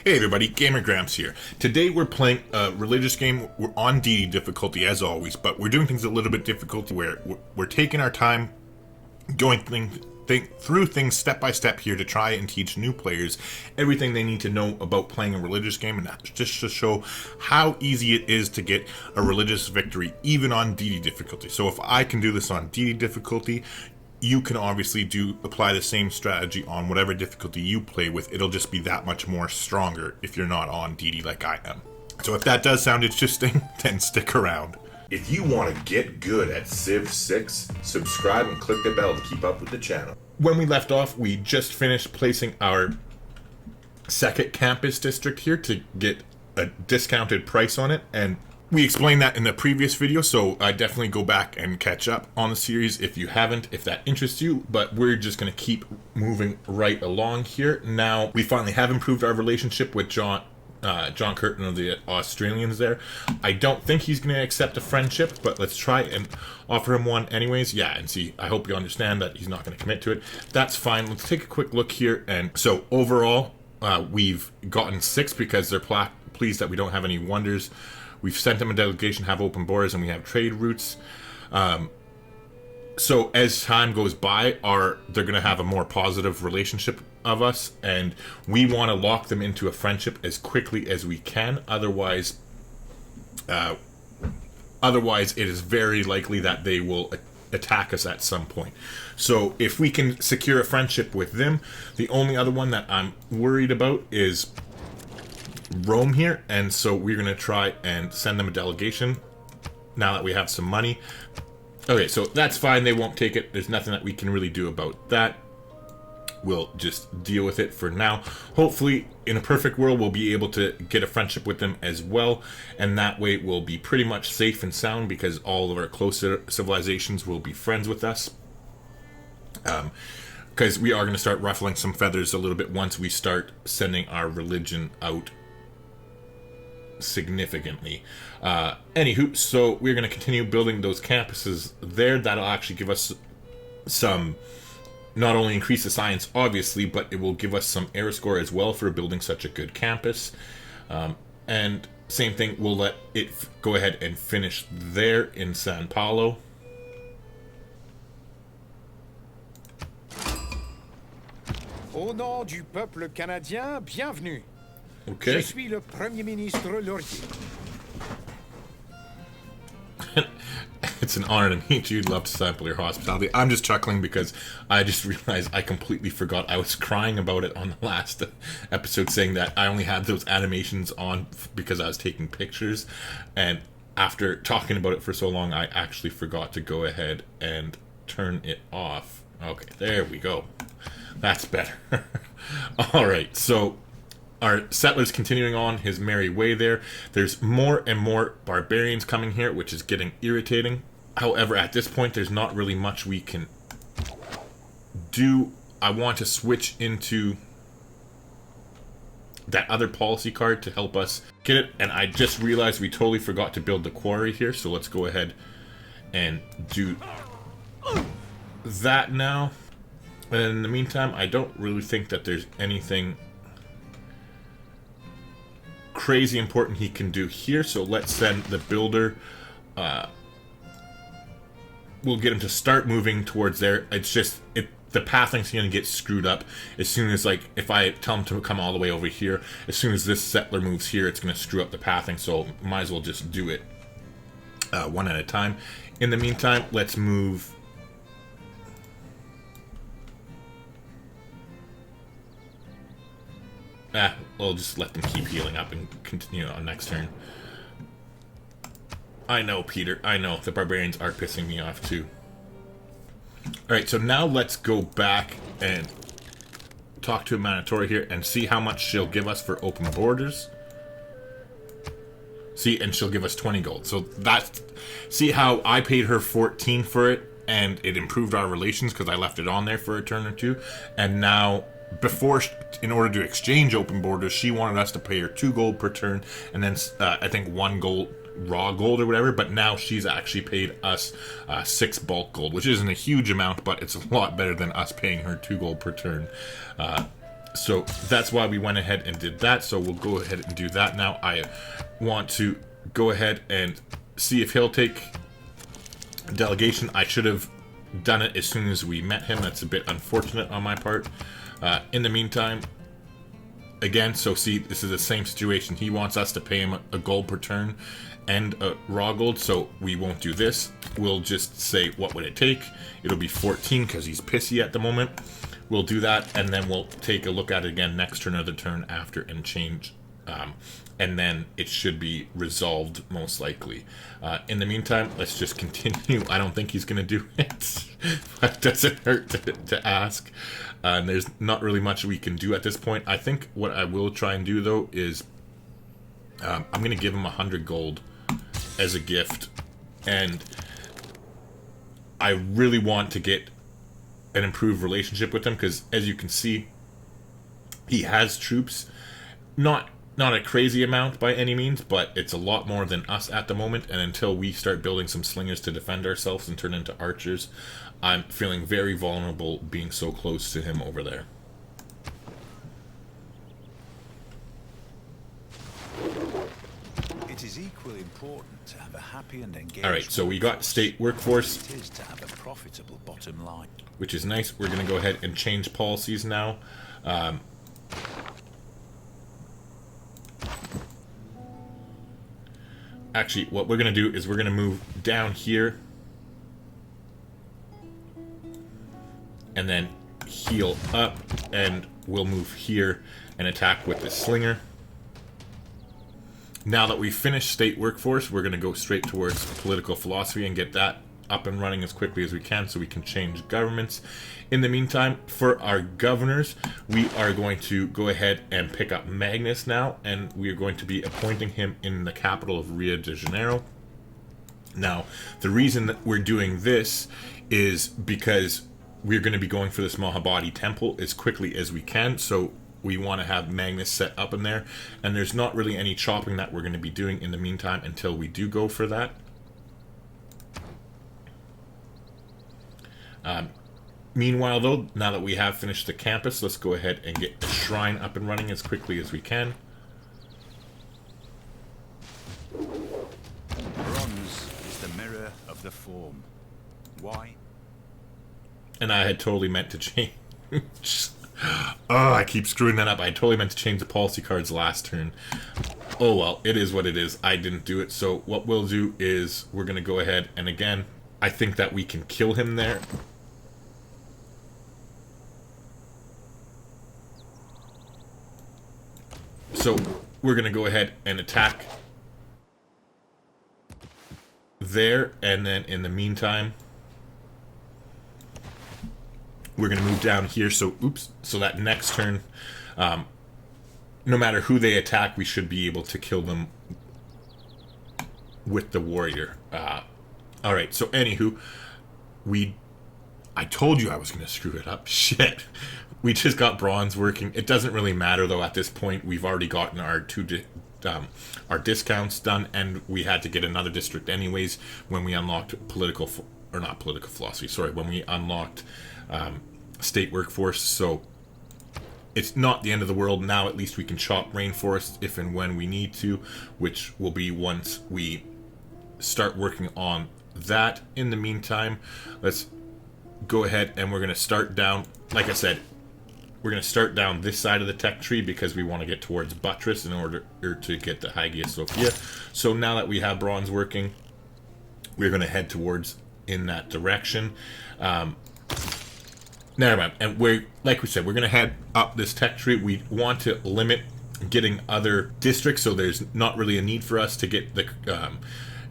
Hey everybody, Gamer Gramps here. Today we're playing a religious game. We're on Deity difficulty as always, but we're doing things a little bit difficult where we're taking our time going through things step by step here to try and teach new players everything they need to know about playing a religious game, and that's just to show how easy it is to get a religious victory even on Deity difficulty. So if I can do this on Deity difficulty, you can obviously apply the same strategy on whatever difficulty you play with. It'll just be that much more stronger if you're not on Deity like I am. So if that does sound interesting, then stick around. If you want to get good at Civ 6, subscribe and click the bell to keep up with the channel. When we left off, we just finished placing our second campus district here to get a discounted price on it, and we explained that in the previous video, so I definitely go back and catch up on the series if you haven't, if that interests you. But we're just going to keep moving right along here. Now, we finally have improved our relationship with John Curtin of the Australians there. I don't think he's going to accept a friendship, but let's try and offer him one anyways. Yeah, and see, I hope you understand that he's not going to commit to it. That's fine. Let's take a quick look here. And so overall, we've gotten 6 because they're pleased that we don't have any wonders. We've sent them a delegation, have open borders, and we have trade routes. So as time goes by, they're going to have a more positive relationship of us, and we want to lock them into a friendship as quickly as we can. Otherwise, it is very likely that they will attack us at some point. So if we can secure a friendship with them, the only other one that I'm worried about is Rome here, and so we're going to try and send them a delegation now that we have some money. Okay, so that's fine. They won't take it. There's nothing that we can really do about that. We'll just deal with it for now. Hopefully, in a perfect world, we'll be able to get a friendship with them as well, and that way we'll be pretty much safe and sound because all of our closer civilizations will be friends with us. Because we are going to start ruffling some feathers a little bit once we start sending our religion out significantly. Anywho, so we're going to continue building those campuses there. That'll actually give us some, not only increase the science obviously, but it will give us some error score as well for building such a good campus. And same thing, we'll let it go ahead and finish there in San Paulo. Au nom du peuple canadien, bienvenue. Okay. Je suis le Premier Ministre Laurier. It's an honor to meet you. Love to sample your hospitality. I'm just chuckling because I just realized I completely forgot. I was crying about it on the last episode, saying that I only had those animations on because I was taking pictures. And after talking about it for so long, I actually forgot to go ahead and turn it off. Okay, there we go. That's better. All right, so our settler's continuing on his merry way there. There's more and more barbarians coming here, which is getting irritating. However, at this point, there's not really much we can do. I want to switch into that other policy card to help us get it. And I just realized we totally forgot to build the quarry here. So let's go ahead and do that now. And in the meantime, I don't really think that there's anything crazy important he can do here, so let's send the builder. We'll get him to start moving towards there. It's just the pathing's going to get screwed up as soon as, like, if I tell him to come all the way over here, as soon as this settler moves here, it's going to screw up the pathing, so might as well just do it one at a time. In the meantime, let's move we'll just let them keep healing up and continue on next turn. I know, Peter. I know. The barbarians are pissing me off, too. Alright, so now let's go back and talk to a Manatora here and see how much she'll give us for open borders. See, and she'll give us 20 gold. So that's... See how I paid her 14 for it, and it improved our relations because I left it on there for a turn or two. And now... Before, in order to exchange open borders, she wanted us to pay her 2 gold per turn, and then I think 1 gold, raw gold or whatever, but now she's actually paid us 6 bulk gold, which isn't a huge amount, but it's a lot better than us paying her 2 gold per turn. So that's why we went ahead and did that. So we'll go ahead and do that now. I want to go ahead and see if he'll take delegation. I should have done it as soon as we met him. That's a bit unfortunate on my part. In the meantime, again, so see, this is the same situation. He wants us to pay him a gold per turn and a raw gold, so we won't do this. We'll just say, what would it take? It'll be 14 because he's pissy at the moment. We'll do that, and then we'll take a look at it again next turn or the turn after and change. And then it should be resolved, most likely. In the meantime, let's just continue. I don't think he's going to do it. But it doesn't hurt to ask. And there's not really much we can do at this point. I think what I will try and do, though, is I'm going to give him 100 gold as a gift. And I really want to get an improved relationship with him, because as you can see, he has troops. Not a crazy amount by any means, but it's a lot more than us at the moment, and until we start building some slingers to defend ourselves and turn into archers, I'm feeling very vulnerable being so close to him over there. It is equally important to have a happy and engaged. Alright, so we got state workforce, It is to have a profitable bottom line. which is nice. We're going to go ahead and change policies now. Actually, what we're going to do is we're going to move down here and then heal up, and we'll move here and attack with the slinger. Now that we've finished state workforce, we're going to go straight towards political philosophy and get that up and running as quickly as we can so we can change governments. In the meantime, for our governors, we are going to go ahead and pick up Magnus now, and we are going to be appointing him in the capital of Rio de Janeiro. Now, the reason that we're doing this is because we're going to be going for this Mahabodhi temple as quickly as we can, so we want to have Magnus set up in there, and there's not really any chopping that we're going to be doing in the meantime until we do go for that. Meanwhile, though, now that we have finished the campus, let's go ahead and get the shrine up and running as quickly as we can. Bronze is the mirror of the form. Why? And I had totally meant to change... Oh, I keep screwing that up. I totally meant to change the policy cards last turn. Oh well, it is what it is. I didn't do it. So what we'll do is we're going to go ahead, and again, I think that we can kill him there. So we're going to go ahead and attack there, and then in the meantime, we're going to move down here. So, oops. So that next turn, no matter who they attack, we should be able to kill them with the warrior. Alright, so anywho, I told you I was going to screw it up. Shit. We just got bronze working. It doesn't really matter, though, at this point. We've already gotten our our discounts done, and we had to get another district anyways when we unlocked when we unlocked state workforce. So it's not the end of the world. Now at least we can chop rainforest if and when we need to, which will be once we start working on that. In the meantime, let's go ahead and we're going to start down, like I said, we're going to start down this side of the tech tree because we want to get towards Buttress in order to get the Hagia Sophia. So now that we have bronze working, we're going to head towards in that direction. Never mind. And like we said, we're going to head up this tech tree. We want to limit getting other districts, so there's not really a need for us to get the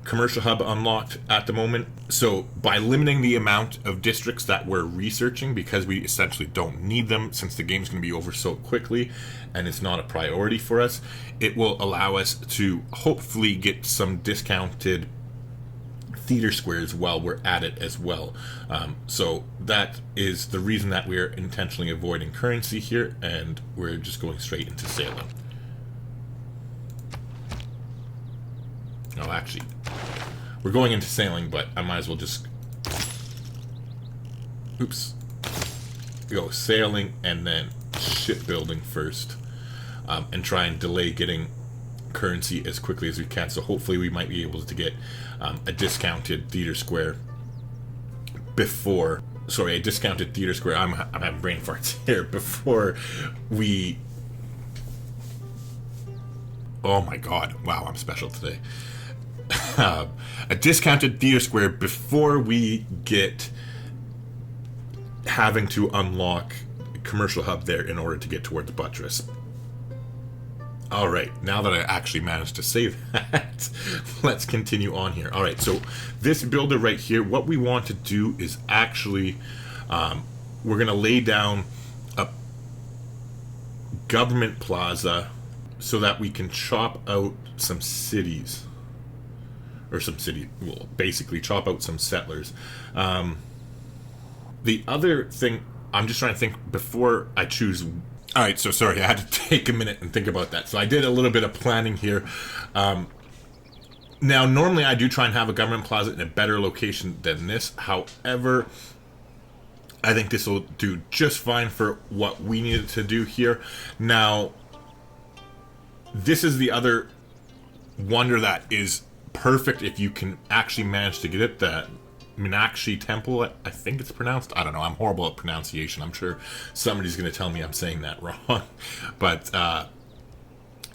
commercial hub unlocked at the moment. So by limiting the amount of districts that we're researching, because we essentially don't need them since the game's going to be over so quickly and it's not a priority for us, it will allow us to hopefully get some discounted theater squares while we're at it as well. So that is the reason that we're intentionally avoiding currency here, and we're just going straight into sailing. No, actually, we're going into sailing, but I might as well just... Oops. Go sailing and then shipbuilding first, and try and delay getting currency as quickly as we can. So hopefully we might be able to get a discounted theater square before. Sorry, a discounted theater square. I'm having brain farts here. Before we. Oh my god! Wow, I'm special today. A discounted theater square before we get having to unlock a commercial hub there in order to get toward the buttress. Alright, now that I actually managed to say that, let's continue on here. Alright, so this builder right here, what we want to do is actually, we're going to lay down a government plaza so that we can chop out some cities. Or some city, well, basically chop out some settlers. The other thing, I'm just trying to think before I choose. Alright, so sorry, I had to take a minute and think about that. So I did a little bit of planning here. Now, normally I do try and have a government plaza in a better location than this. However, I think this will do just fine for what we needed to do here. Now, this is the other wonder that is perfect if you can actually manage to get it. The Meenakshi Temple, I think it's pronounced. I don't know. I'm horrible at pronunciation. I'm sure somebody's going to tell me I'm saying that wrong. But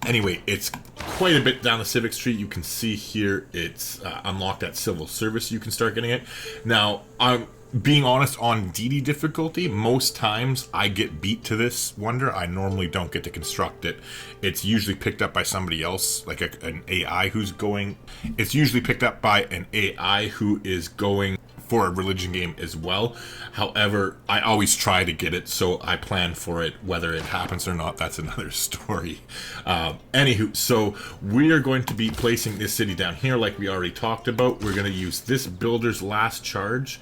anyway, it's quite a bit down the Civic Street. You can see here it's unlocked at Civil Service. You can start getting it. Now, I'm being honest, on Deity difficulty, most times I get beat to this wonder. I normally don't get to construct it. It's usually picked up by somebody else, like an AI who's going. It's usually picked up by an AI who is going for a religion game as well. However, I always try to get it, so I plan for it. Whether it happens or not, that's another story. Anywho, so we are going to be placing this city down here like we already talked about. We're going to use this builder's last charge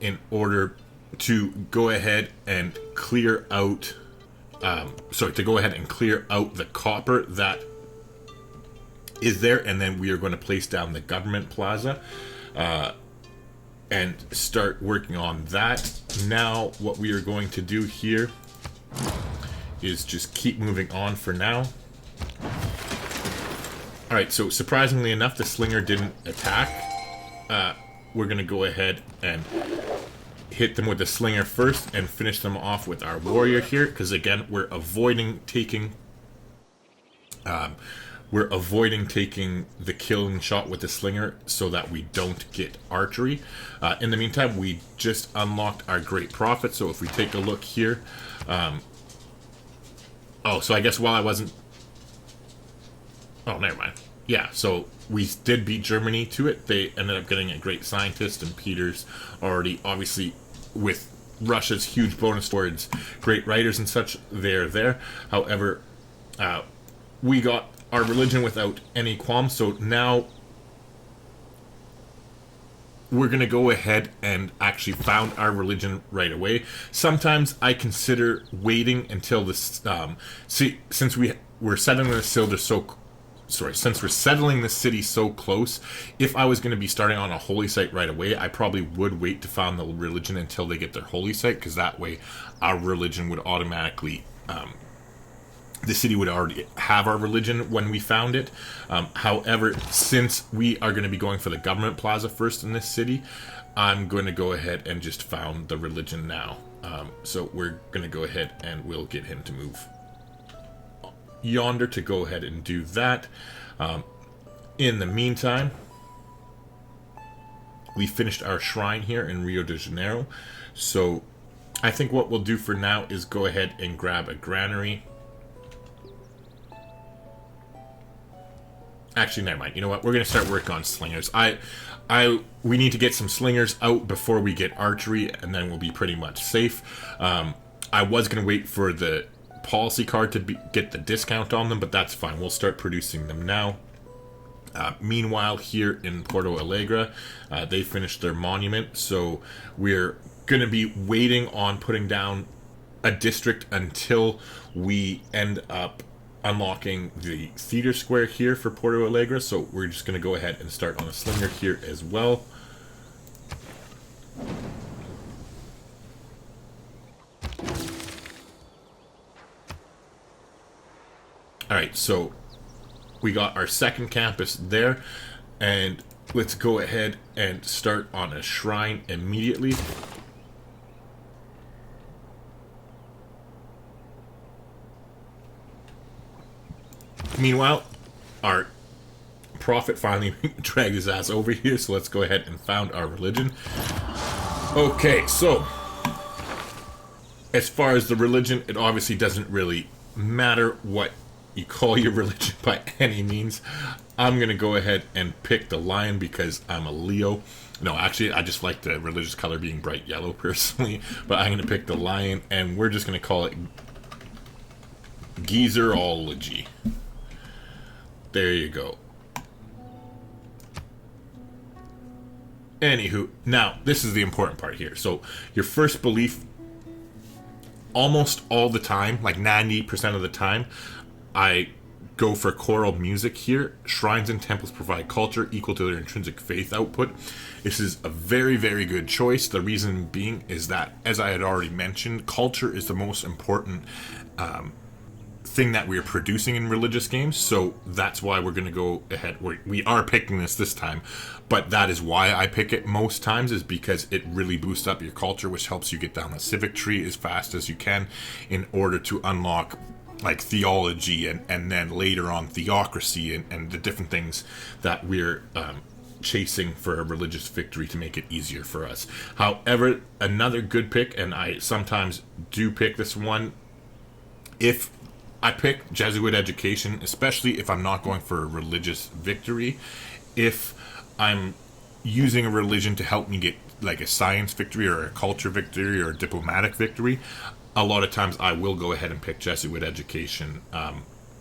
in order to go ahead and clear out the copper that is there, and then we are going to place down the government plaza and start working on that. Now what we are going to do here is just keep moving on for now. Alright, so surprisingly enough, the slinger didn't attack. We're going to go ahead and hit them with the slinger first and finish them off with our warrior here, because again, we're avoiding taking the killing shot with the slinger so that we don't get archery. In the meantime, we just unlocked our great prophet, so if we take a look here, so I guess while I wasn't, never mind. Yeah, so we did beat Germany to it. They ended up getting a great scientist, and Peter's already, obviously, with Russia's huge bonus towards great writers and such, they're there. However, we got our religion without any qualms, so now we're going to go ahead and actually found our religion right away. Sometimes I consider waiting until this, since we're settling the since we're settling the city so close, if I was going to be starting on a holy site right away, I probably would wait to found the religion until they get their holy site, because that way our religion would automatically, the city would already have our religion when we found it. However, since we are going to be going for the government plaza first in this city, I'm going to go ahead and just found the religion now. So we're going to go ahead and we'll get him to move yonder to go ahead and do that. In the meantime, we finished our shrine here in Rio de Janeiro. So I think what we'll do for now is go ahead and grab a granary. Actually, never mind. You know what? We're going to start working on slingers. We need to get some slingers out before we get archery, and then we'll be pretty much safe. I was going to wait for the policy card to get the discount on them, but that's fine. We'll start producing them now. Meanwhile, here in Porto Alegre, they finished their monument, so we're going to be waiting on putting down a district until we end up unlocking the theater square here for Porto Alegre. So we're just going to go ahead and start on a slinger here as well. Alright, so we got our second campus there, and let's go ahead and start on a shrine immediately. Meanwhile, our prophet finally dragged his ass over here, so let's go ahead and found our religion. Okay, so as far as the religion, it obviously doesn't really matter what you call your religion by any means. I'm gonna go ahead and pick the lion because I'm a Leo. No, actually, I just like the religious color being bright yellow personally, but I'm gonna pick the lion, and we're just gonna call it Geezerology. There you go. Anywho, now this is the important part here. So your first belief, almost all the time, like 90% of the time, I go for choral music here. Shrines and temples provide culture equal to their intrinsic faith output. This is a very, very good choice. The reason being is that, as I had already mentioned, culture is the most important thing that we are producing in religious games, so that's why we're going to go ahead. We are picking this time, but that is why I pick it most times, is because it really boosts up your culture, which helps you get down the civic tree as fast as you can in order to unlock like theology and then later on theocracy and the different things that we're chasing for a religious victory to make it easier for us. However, another good pick, and I sometimes do pick this one, if I pick Jesuit education, especially if I'm not going for a religious victory. If I'm using a religion to help me get like a science victory or a culture victory or a diplomatic victory, a lot of times I will go ahead and pick Jesuit education.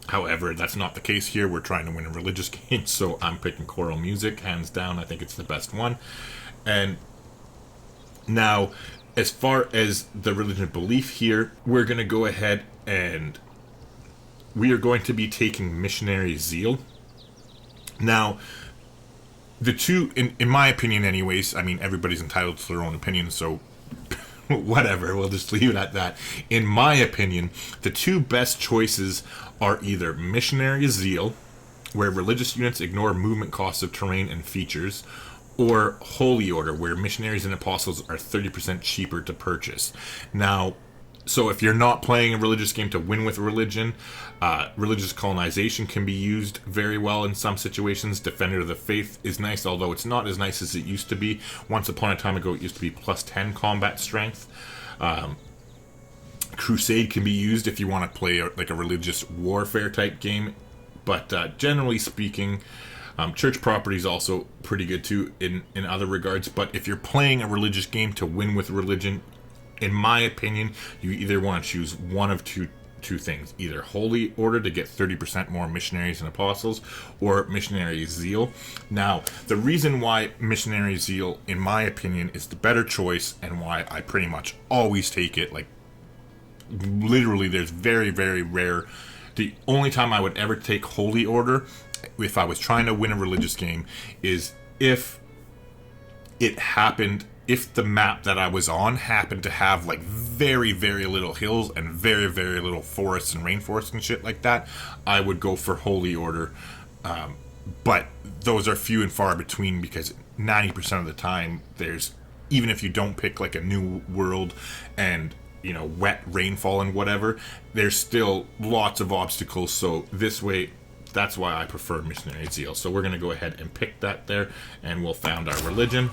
However, that's not the case here. We're trying to win a religious game, so I'm picking choral music, hands down. I think it's the best one. And now, as far as the religion belief here, we're going to go ahead and we are going to be taking Missionary Zeal. Now, the two, in my opinion anyways, I mean, everybody's entitled to their own opinion, so whatever, we'll just leave it at that. In my opinion, the two best choices are either Missionary Zeal, where religious units ignore movement costs of terrain and features, or Holy Order, where missionaries and apostles are 30% cheaper to purchase. Now, so if you're not playing a religious game to win with religion, religious colonization can be used very well in some situations. Defender of the Faith is nice, although it's not as nice as it used to be. Once upon a time ago, it used to be plus 10 combat strength. Crusade can be used if you want to play like a religious warfare type game. But generally speaking, church property is also pretty good too in other regards. But if you're playing a religious game to win with religion, in my opinion, you either want to choose one of two things. Either Holy Order to get 30% more missionaries and apostles, or Missionary Zeal. Now, the reason why Missionary Zeal, in my opinion, is the better choice, and why I pretty much always take it, like, literally, there's very, very rare. The only time I would ever take Holy Order, if I was trying to win a religious game, is if it happened, if the map that I was on happened to have like very, very little hills and very, very little forests and rainforests and shit like that, I would go for Holy Order. But those are few and far between, because 90% of the time, there's, even if you don't pick like a new world and, you know, wet rainfall and whatever, there's still lots of obstacles. So this way, that's why I prefer Missionary Zeal. So we're going to go ahead and pick that there, and we'll found our religion.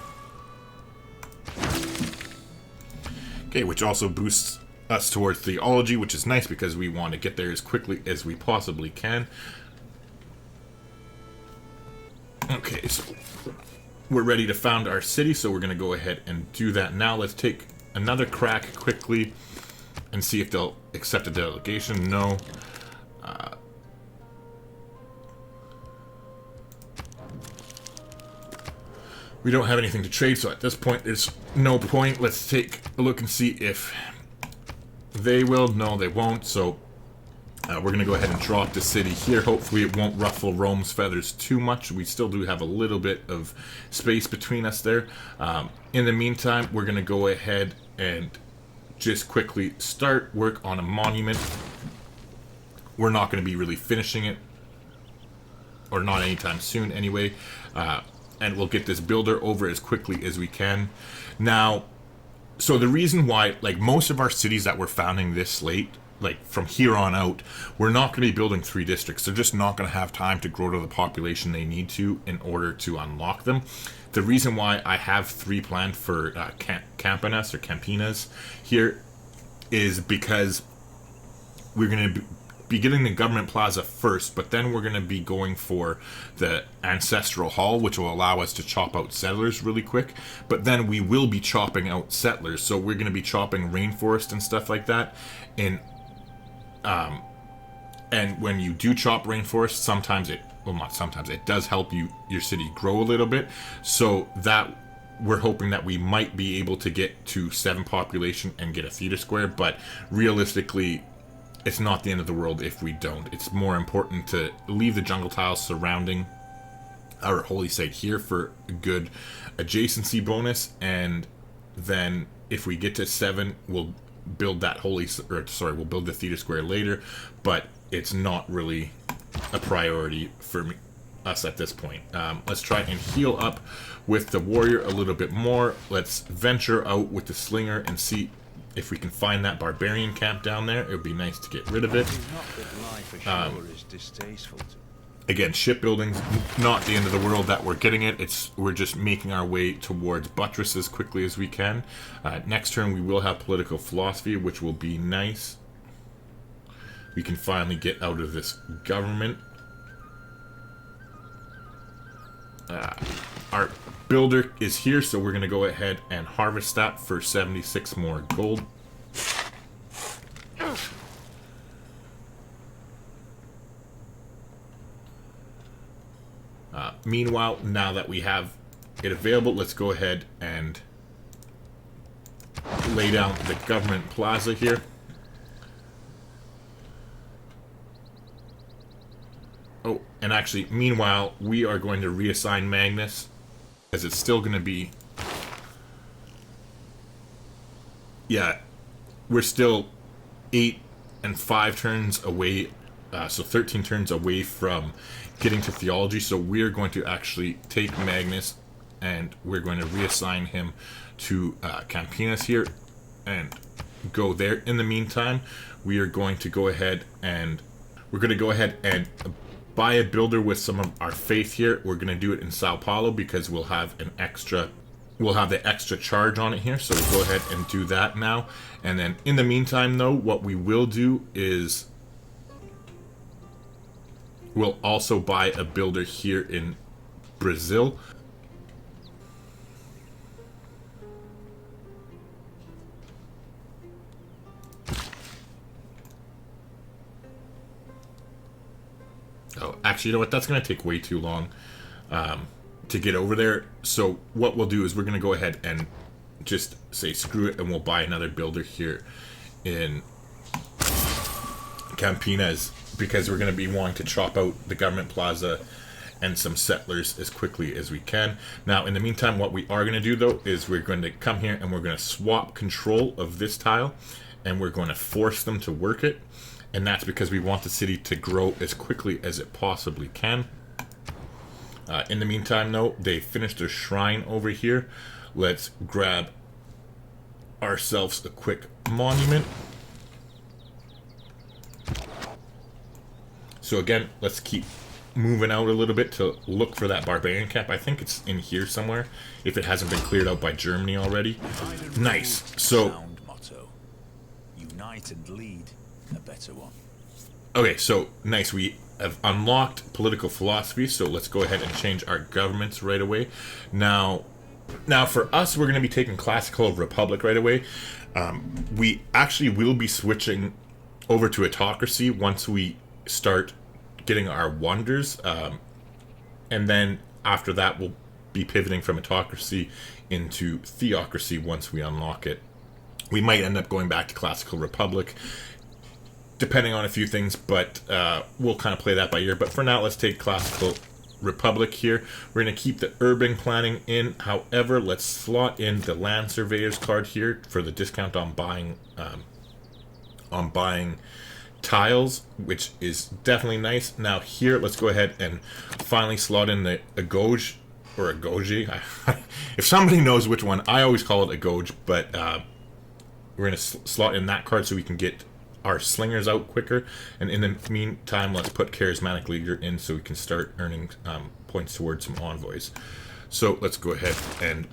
Okay, which also boosts us towards theology, which is nice because we want to get there as quickly as we possibly can. Okay, so we're ready to found our city, so we're going to go ahead and do that now. Let's take another crack quickly and see if they'll accept a delegation. No. We don't have anything to trade, so at this point, there's no point. Let's take a look and see if they will. No, they won't, so we're going to go ahead and drop the city here. Hopefully it won't ruffle Rome's feathers too much. We still do have a little bit of space between us there. In the meantime, we're going to go ahead and just quickly start work on a monument we're not going to be really finishing it, or not anytime soon anyway. And we'll get this builder over as quickly as we can. Now, so the reason why, like, most of our cities that we're founding this late, like from here on out, we're not going to be building 3 districts. They're just not going to have time to grow to the population they need to in order to unlock them. The reason why I have 3 planned for Campinas or Campinas here is because we're going to be getting the government plaza first, but then we're going to be going for the ancestral hall, which will allow us to chop out settlers really quick. But then we will be chopping out settlers, so we're going to be chopping rainforest and stuff like that. And when you do chop rainforest, sometimes it, well, not sometimes, it does help your city grow a little bit. So that we're hoping that we might be able to get to 7 population and get a theater square, but realistically, it's not the end of the world if we don't. It's more important to leave the jungle tiles surrounding our holy site here for a good adjacency bonus, and then if we get to 7, we'll build that we'll build the theater square later, but it's not really a priority for us at this point. Let's try and heal up with the warrior a little bit more. Let's venture out with the slinger and see if we can find that barbarian camp down there. It would be nice to get rid of it. Again, shipbuilding's not the end of the world that we're getting it. We're just making our way towards buttress as quickly as we can. Next turn we will have political philosophy, which will be nice. We can finally get out of this government. Our builder is here, so we're going to go ahead and harvest that for 76 more gold. Meanwhile, now that we have it available, let's go ahead and lay down the government plaza here. Oh, and actually, meanwhile, we are going to reassign Magnus, as it's still going to be... Yeah, we're still 8 and 5 turns away, so 13 turns away from getting to theology, so we're going to actually take Magnus and we're going to reassign him to Campinas here and go there. In the meantime, we are going to go ahead and buy a builder with some of our faith here. We're going to do it in Sao Paulo because we'll have the extra charge on it here, so we'll go ahead and do that now. And then in the meantime, though, what we will do is we'll also buy a builder here in Brazil. Oh, actually, you know what? That's going to take way too long to get over there. So what we'll do is we're going to go ahead and just say screw it, and we'll buy another builder here in Campinas, because we're going to be wanting to chop out the government plaza and some settlers as quickly as we can. Now, in the meantime, what we are going to do, though, is we're going to come here and we're going to swap control of this tile, and we're going to force them to work it. And that's because we want the city to grow as quickly as it possibly can. In the meantime, though, they finished their shrine over here. Let's grab ourselves a quick monument. So again, let's keep moving out a little bit to look for that barbarian camp. I think it's in here somewhere, if it hasn't been cleared out by Germany already. Nice. So, sound motto. Unite and lead. A better one. Okay, so nice. We have unlocked political philosophy, so let's go ahead and change our governments right away. Now for us, we're going to be taking classical republic right away. We actually will be switching over to autocracy once we start getting our wonders, and then after that we'll be pivoting from autocracy into theocracy once we unlock it. We might end up going back to classical republic depending on a few things, but we'll kind of play that by ear. But for now, let's take classical republic here. We're going to keep the urban planning in. However, let's slot in the land surveyors card here for the discount on buying tiles, which is definitely nice. Now here, let's go ahead and finally slot in the Gauge, or a Goji. If somebody knows which one, I always call it a Gauge, but we're going to slot in that card so we can get our slingers out quicker. And in the meantime, let's put Charismatic Leader in so we can start earning points towards some envoys. So let's go ahead and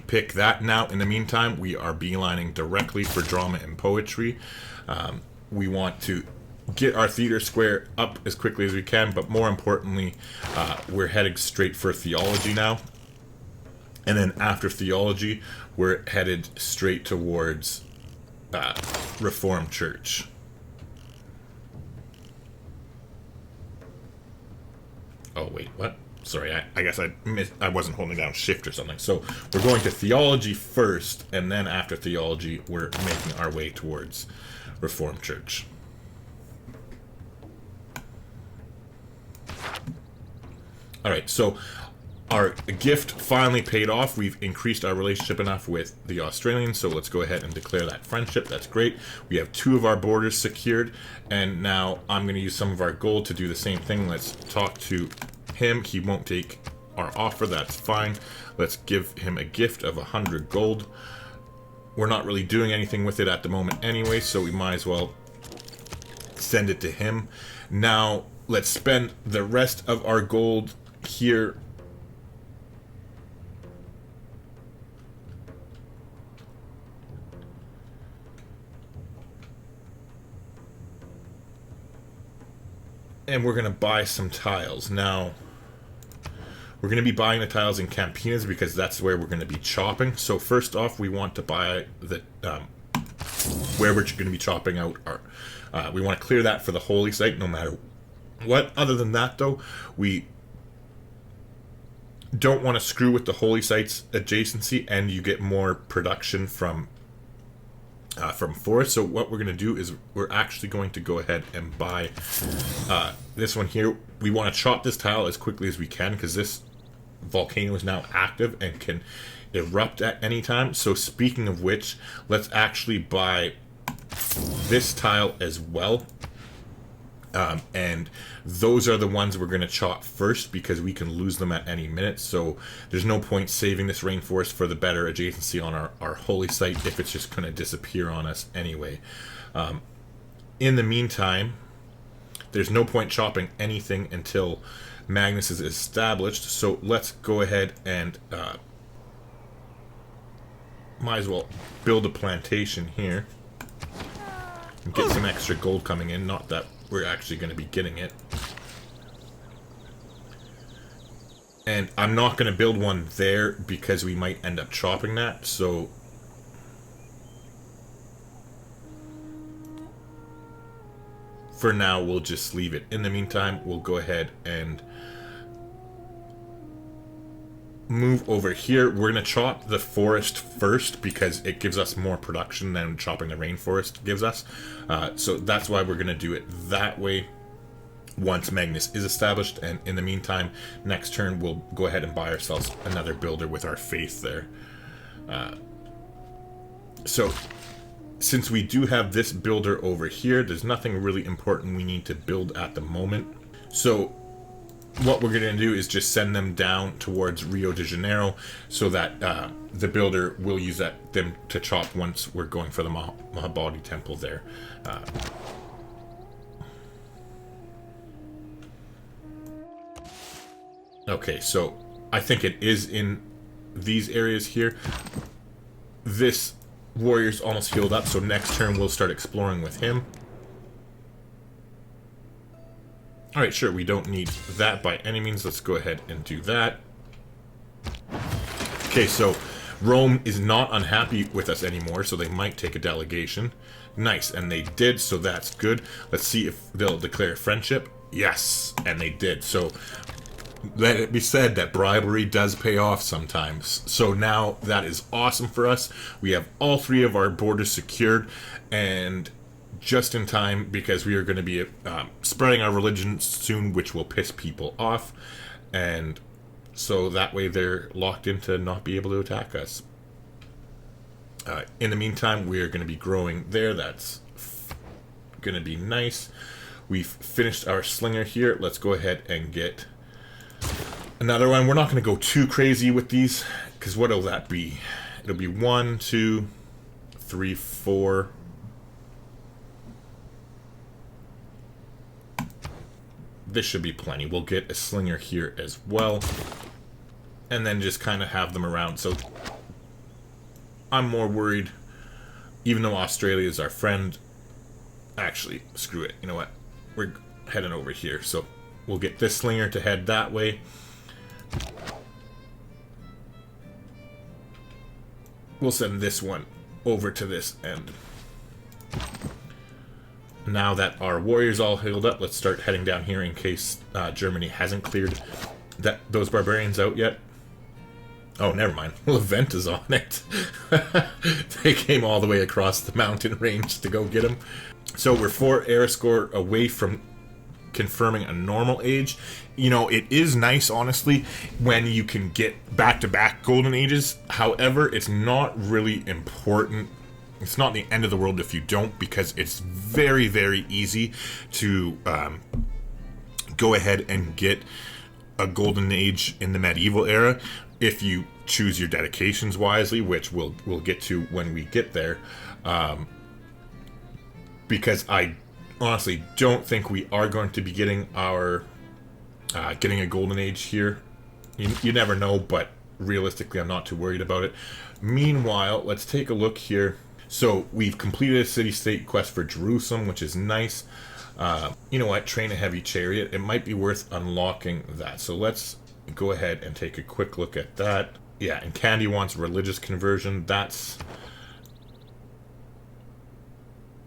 pick that. Now, in the meantime, we are beelining directly for drama and poetry. We want to get our theater square up as quickly as we can, but more importantly, we're heading straight for theology now. And then after theology, we're headed straight towards Reformed Church. Oh, wait, what? Sorry, I guess I wasn't holding down shift or something. So we're going to theology first, and then after theology, we're making our way towards Reformed Church. Alright, so our gift finally paid off. We've increased our relationship enough with the Australians, so let's go ahead and declare that friendship. That's great. We have 2 of our borders secured, and now I'm going to use some of our gold to do the same thing. Let's talk to him. He won't take our offer. That's fine. Let's give him a gift of 100 gold. We're not really doing anything with it at the moment anyway, so we might as well send it to him. Now, let's spend the rest of our gold here. And we're going to buy some tiles. Now, we're going to be buying the tiles in Campinas because that's where we're going to be chopping. So first off, we want to buy the where we're going to be chopping out our... we want to clear that for the holy site no matter what. Other than that, though, we don't want to screw with the holy site's adjacency, and you get more production from forest. So what we're going to do is we're actually going to go ahead and buy this one here. We want to chop this tile as quickly as we can because this volcano is now active and can erupt at any time. So speaking of which, let's actually buy this tile as well. And those are the ones we're going to chop first because we can lose them at any minute. So there's no point saving this rainforest for the better adjacency on our holy site if it's just going to disappear on us anyway. In the meantime, there's no point chopping anything until Magnus is established. So let's go ahead and might as well build a plantation here and get some extra gold coming in. Not that we're actually going to be getting it. And I'm not going to build one there because we might end up chopping that. So for now, we'll just leave it. In the meantime, we'll go ahead and move over here. We're going to chop the forest first because it gives us more production than chopping the rainforest gives us. So that's why we're going to do it that way once Magnus is established. And in the meantime, next turn, we'll go ahead and buy ourselves another builder with our faith there. So since we do have this builder over here, there's nothing really important we need to build at the moment. So what we're going to do is just send them down towards Rio de Janeiro so that the builder will use them to chop once we're going for the Mahabodhi temple there. Okay, so I think it is in these areas here. This warrior's almost healed up, so next turn we'll start exploring with him. Alright, sure, we don't need that by any means. Let's go ahead and do that. Okay, so Rome is not unhappy with us anymore, so they might take a delegation. Nice, and they did, so that's good. Let's see if they'll declare friendship. Yes, and they did. So let it be said that bribery does pay off sometimes. So now that is awesome for us. We have all 3 of our borders secured, and just in time because we are going to be spreading our religion soon, which will piss people off, and so that way they're locked in to not be able to attack us. In the meantime, we are going to be growing there. That's going to be nice. We've finished our slinger here. Let's go ahead and get another one. We're not going to go too crazy with these, because what will that be? It'll be 1, 2, 3, 4. This should be plenty. We'll get a slinger here as well. And then just kind of have them around. So I'm more worried, even though Australia is our friend. Actually, screw it. You know what? We're heading over here. So we'll get this slinger to head that way. We'll send this one over to this end. Now that our warriors all healed up, let's start heading down here in case Germany hasn't cleared those barbarians out yet. Oh, never mind. Levent is on it. They came all the way across the mountain range to go get him. So we're 4 era score away from confirming a normal age. You know, it is nice, honestly, when you can get back-to-back golden ages. However, it's not really important. It's not the end of the world if you don't, because it's very, very easy to go ahead and get a golden age in the medieval era if you choose your dedications wisely, which we'll get to when we get there. Because I honestly don't think we are going to be getting our getting a golden age here. You never know, but realistically, I'm not too worried about it. Meanwhile, let's take a look here. So we've completed a city-state quest for Jerusalem, which is nice. You know what? Train a heavy chariot. It might be worth unlocking that. So let's go ahead and take a quick look at that. Yeah, and Candy wants religious conversion. That's...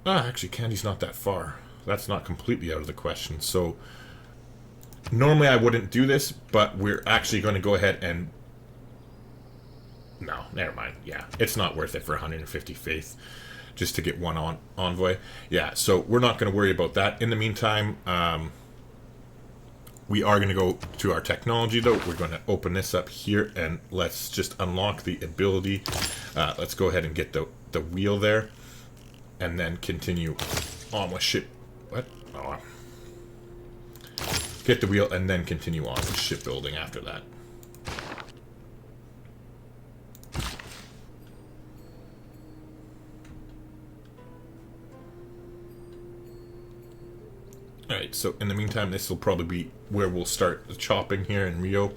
actually, Candy's not that far. That's not completely out of the question. So normally I wouldn't do this, but we're actually going to go ahead and... No, never mind. Yeah, it's not worth it for 150 faith just to get one envoy. Yeah, so we're not going to worry about that. In the meantime, we are going to go to our technology, though. We're going to open this up here, and let's just unlock the ability. Let's go ahead and get the wheel there, and then continue on with ship... What? Oh. Get the wheel, and then continue on with shipbuilding after that. Alright, so in the meantime, this will probably be where we'll start the chopping here in Rio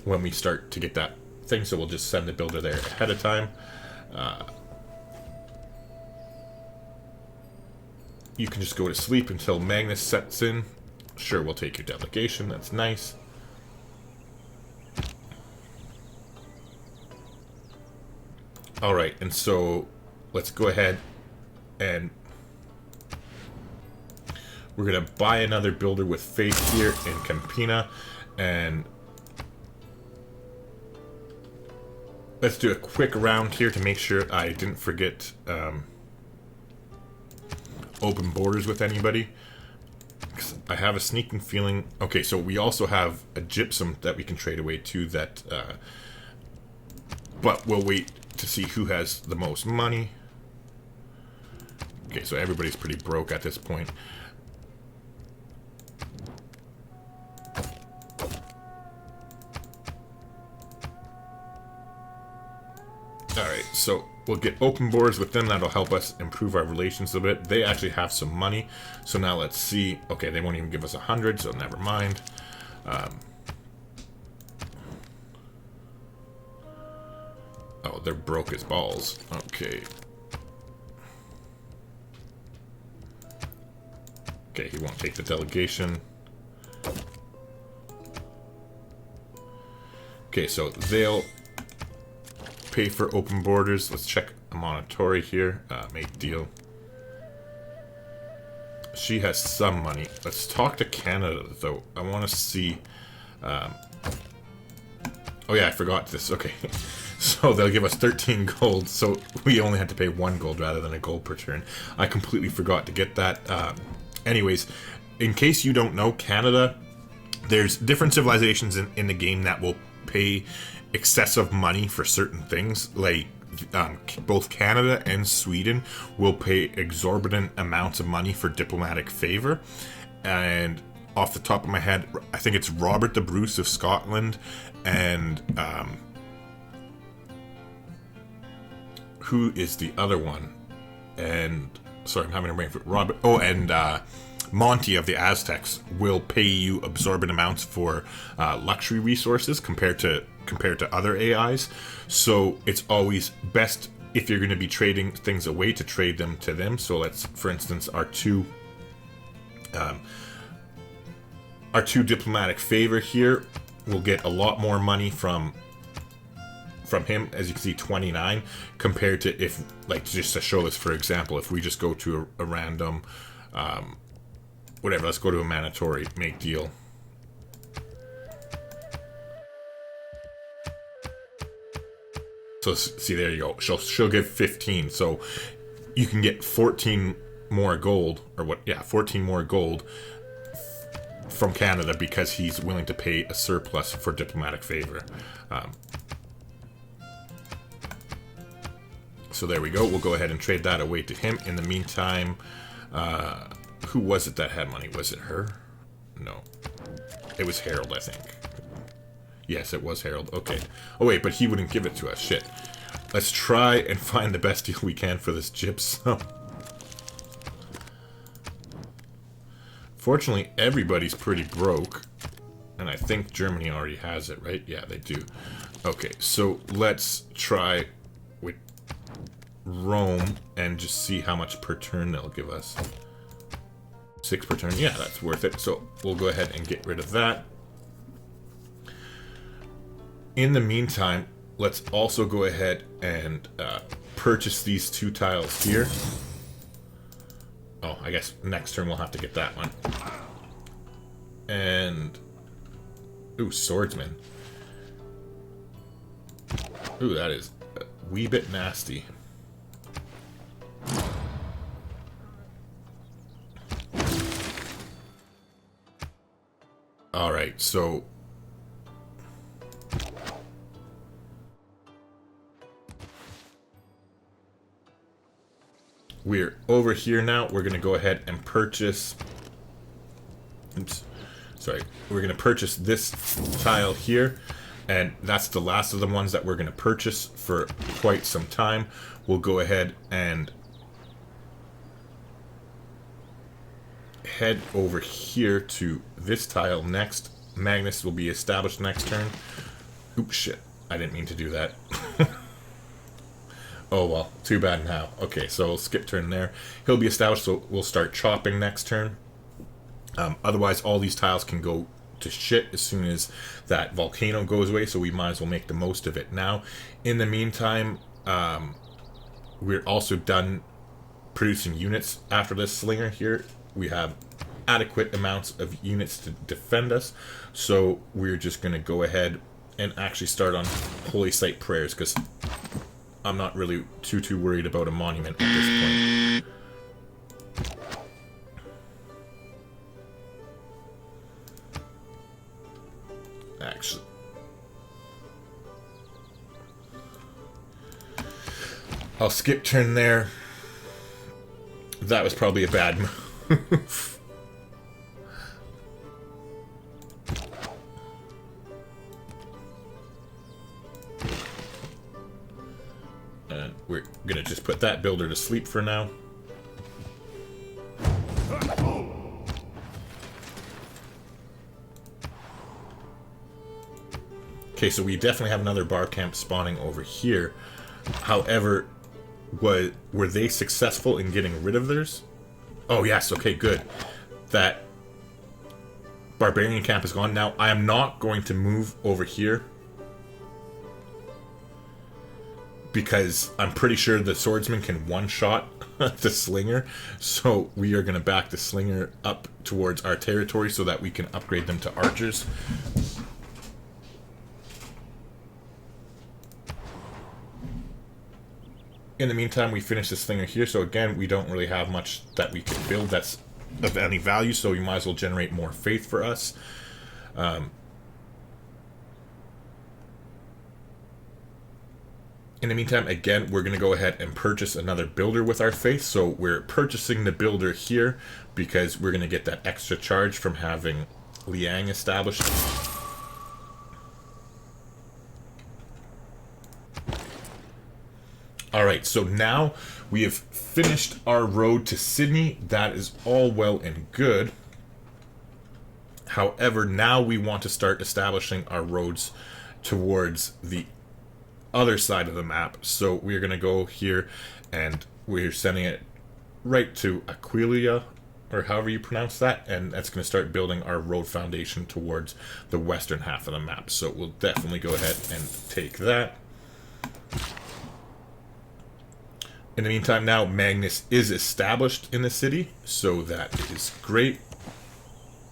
when we start to get that thing, so we'll just send the builder there ahead of time. You can just go to sleep until Magnus sets in. Sure, we'll take your delegation, that's nice. Alright, and so let's go ahead and we're going to buy another builder with faith here in Campina, and let's do a quick round here to make sure I didn't forget open borders with anybody. I have a sneaking feeling... Okay, so we also have a gypsum that we can trade away too, that... but we'll wait to see who has the most money. Okay, so everybody's pretty broke at this point. Alright, so we'll get open borders with them. That'll help us improve our relations a bit. They actually have some money. So now let's see. Okay, they won't even give us 100, so never mind. Oh, they're broke as balls. Okay. Okay, he won't take the delegation. Okay, so they'll pay for open borders. Let's check Monitory here. Make deal. She has some money. Let's talk to Canada, though. I want to see... oh yeah, I forgot this. Okay. So they'll give us 13 gold, so we only had to pay 1 gold rather than a gold per turn. I completely forgot to get that. Anyways, in case you don't know, Canada, there's different civilizations in the game that will pay excessive money for certain things. Like, both Canada and Sweden will pay exorbitant amounts of money for diplomatic favor. And off the top of my head, I think it's Robert the Bruce of Scotland and who is the other one? And sorry, I'm having a brain for Robert. Oh, and Monty of the Aztecs will pay you absorbent amounts for luxury resources compared to other AIs. So it's always best if you're going to be trading things away to trade them to them. So let's, for instance, our two diplomatic favor here will get a lot more money from him, as you can see, 29, compared to if, like, just to show this, for example, if we just go to a random, whatever, let's go to a mandatory make deal. So, see, there you go. She'll give 15, so you can get 14 more gold, or what, yeah, 14 more gold from Canada because he's willing to pay a surplus for diplomatic favor. So there we go. We'll go ahead and trade that away to him. In the meantime, who was it that had money? Was it her? No. It was Harold, I think. Yes, it was Harold. Okay. Oh, wait, but he wouldn't give it to us. Shit. Let's try and find the best deal we can for this gypsum. Fortunately, everybody's pretty broke. And I think Germany already has it, right? Yeah, they do. Okay, so let's try with Rome and just see how much per turn they'll give us. 6 per turn. Yeah, that's worth it. So we'll go ahead and get rid of that. In the meantime, let's also go ahead and purchase these 2 tiles here. Oh, I guess next turn we'll have to get that one. And... ooh, swordsman. Ooh, that is a wee bit nasty. Alright, so... we're over here now. We're going to go ahead and purchase... oops. Sorry. We're going to purchase this tile here. And that's the last of the ones that we're going to purchase for quite some time. We'll go ahead and head over here to this tile next. Magnus will be established next turn. Oops, shit. I didn't mean to do that. Oh, well, too bad now. Okay, so we'll skip turn there. He'll be established, so we'll start chopping next turn. Otherwise, all these tiles can go to shit as soon as that volcano goes away, so we might as well make the most of it now. In the meantime, we're also done producing units after this slinger here. We have adequate amounts of units to defend us, so we're just going to go ahead and actually start on Holy Site prayers, because I'm not really too worried about a monument at this point. Actually, I'll skip turn there. That was probably a bad move. And we're gonna just put that builder to sleep for now. Okay, so we definitely have another bar camp spawning over here. However, were they successful in getting rid of theirs? Oh, yes, okay, good. That barbarian camp is gone. Now, I am not going to move over here, because I'm pretty sure the swordsman can one-shot the slinger. So we are going to back the slinger up towards our territory so that we can upgrade them to archers. In the meantime, we finish the slinger here. So again, we don't really have much that we can build that's of any value. So we might as well generate more faith for us. In the meantime, again, we're going to go ahead and purchase another builder with our faith. So we're purchasing the builder here because we're going to get that extra charge from having Liang established. Alright, so now we have finished our road to Sydney. That is all well and good. However, now we want to start establishing our roads towards the other side of the map. So we're going to go here and we're sending it right to Aquilia, or however you pronounce that, and that's going to start building our road foundation towards the western half of the map. So we'll definitely go ahead and take that. In the meantime, now Magnus is established in the city, so that is great.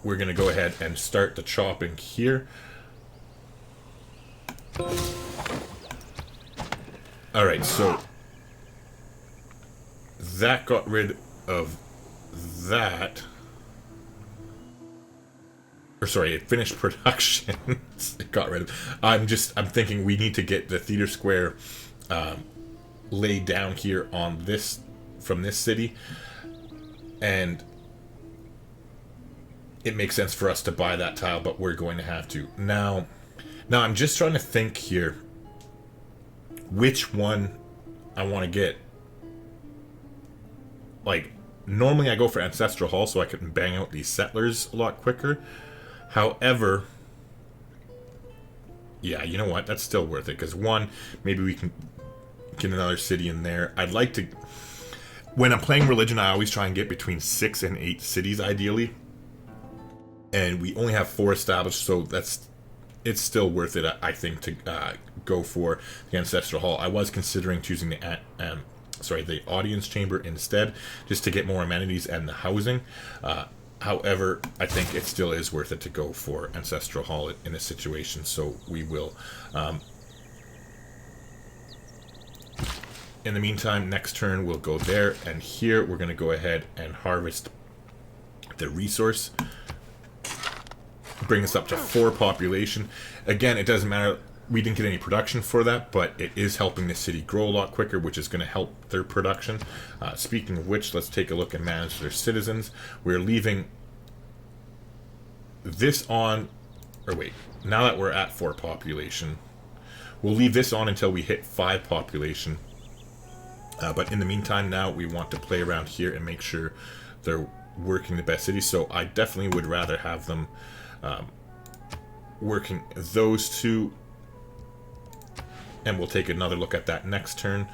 We're going to go ahead and start the chopping here. Alright, so that got rid of that. Or sorry, it finished production. It got rid of. I'm thinking we need to get the theater square laid down here on this, from this city, and it makes sense for us to buy that tile, but we're going to have to. Now I'm just trying to think here which one I want to get. Like, normally I go for Ancestral Hall so I can bang out these settlers a lot quicker. However, yeah, you know what? That's still worth it, because one, maybe we can get another city in there. I'd like to... When I'm playing Religion, I always try and get between 6 and 8 cities, ideally. And we only have 4 established, so it's still worth it, I think, to go for the Ancestral Hall. I was considering choosing the Audience Chamber instead, just to get more amenities and the housing. However, I think it still is worth it to go for Ancestral Hall in this situation, so we will. In the meantime, next turn we'll go there, and here we're going to go ahead and harvest the resource. Bring us up to 4 population. Again, it doesn't matter. We didn't get any production for that, but it is helping the city grow a lot quicker, which is going to help their production. Speaking of which, let's take a look and manage their citizens. We're leaving this on, or wait, now that we're at 4 population, we'll leave this on until we hit 5 population. But in the meantime, now we want to play around here and make sure they're working the best city. So I definitely would rather have them working those 2. And we'll take another look at that next turn.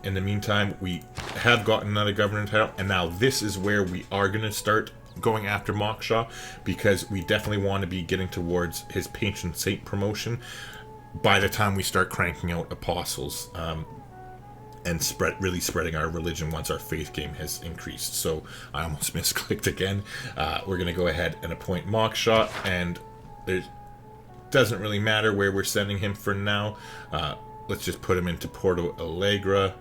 In the meantime, we have gotten another governor title, and now this is where we are going to start going after Moksha, because we definitely want to be getting towards his patron saint promotion by the time we start cranking out apostles, and really spreading our religion once our faith game has increased. So I almost misclicked again. We're going to go ahead and appoint Moksha, and there's doesn't really matter where we're sending him for now. Let's just put him into Porto Alegre.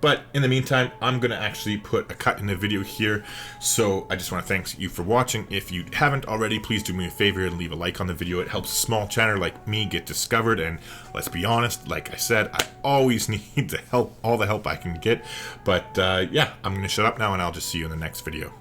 But in the meantime, I'm going to actually put a cut in the video here. So I just want to thank you for watching. If you haven't already, please do me a favor and leave a like on the video. It helps a small channel like me get discovered. And let's be honest, like I said, I always need the help, all the help I can get. But yeah, I'm going to shut up now, and I'll just see you in the next video.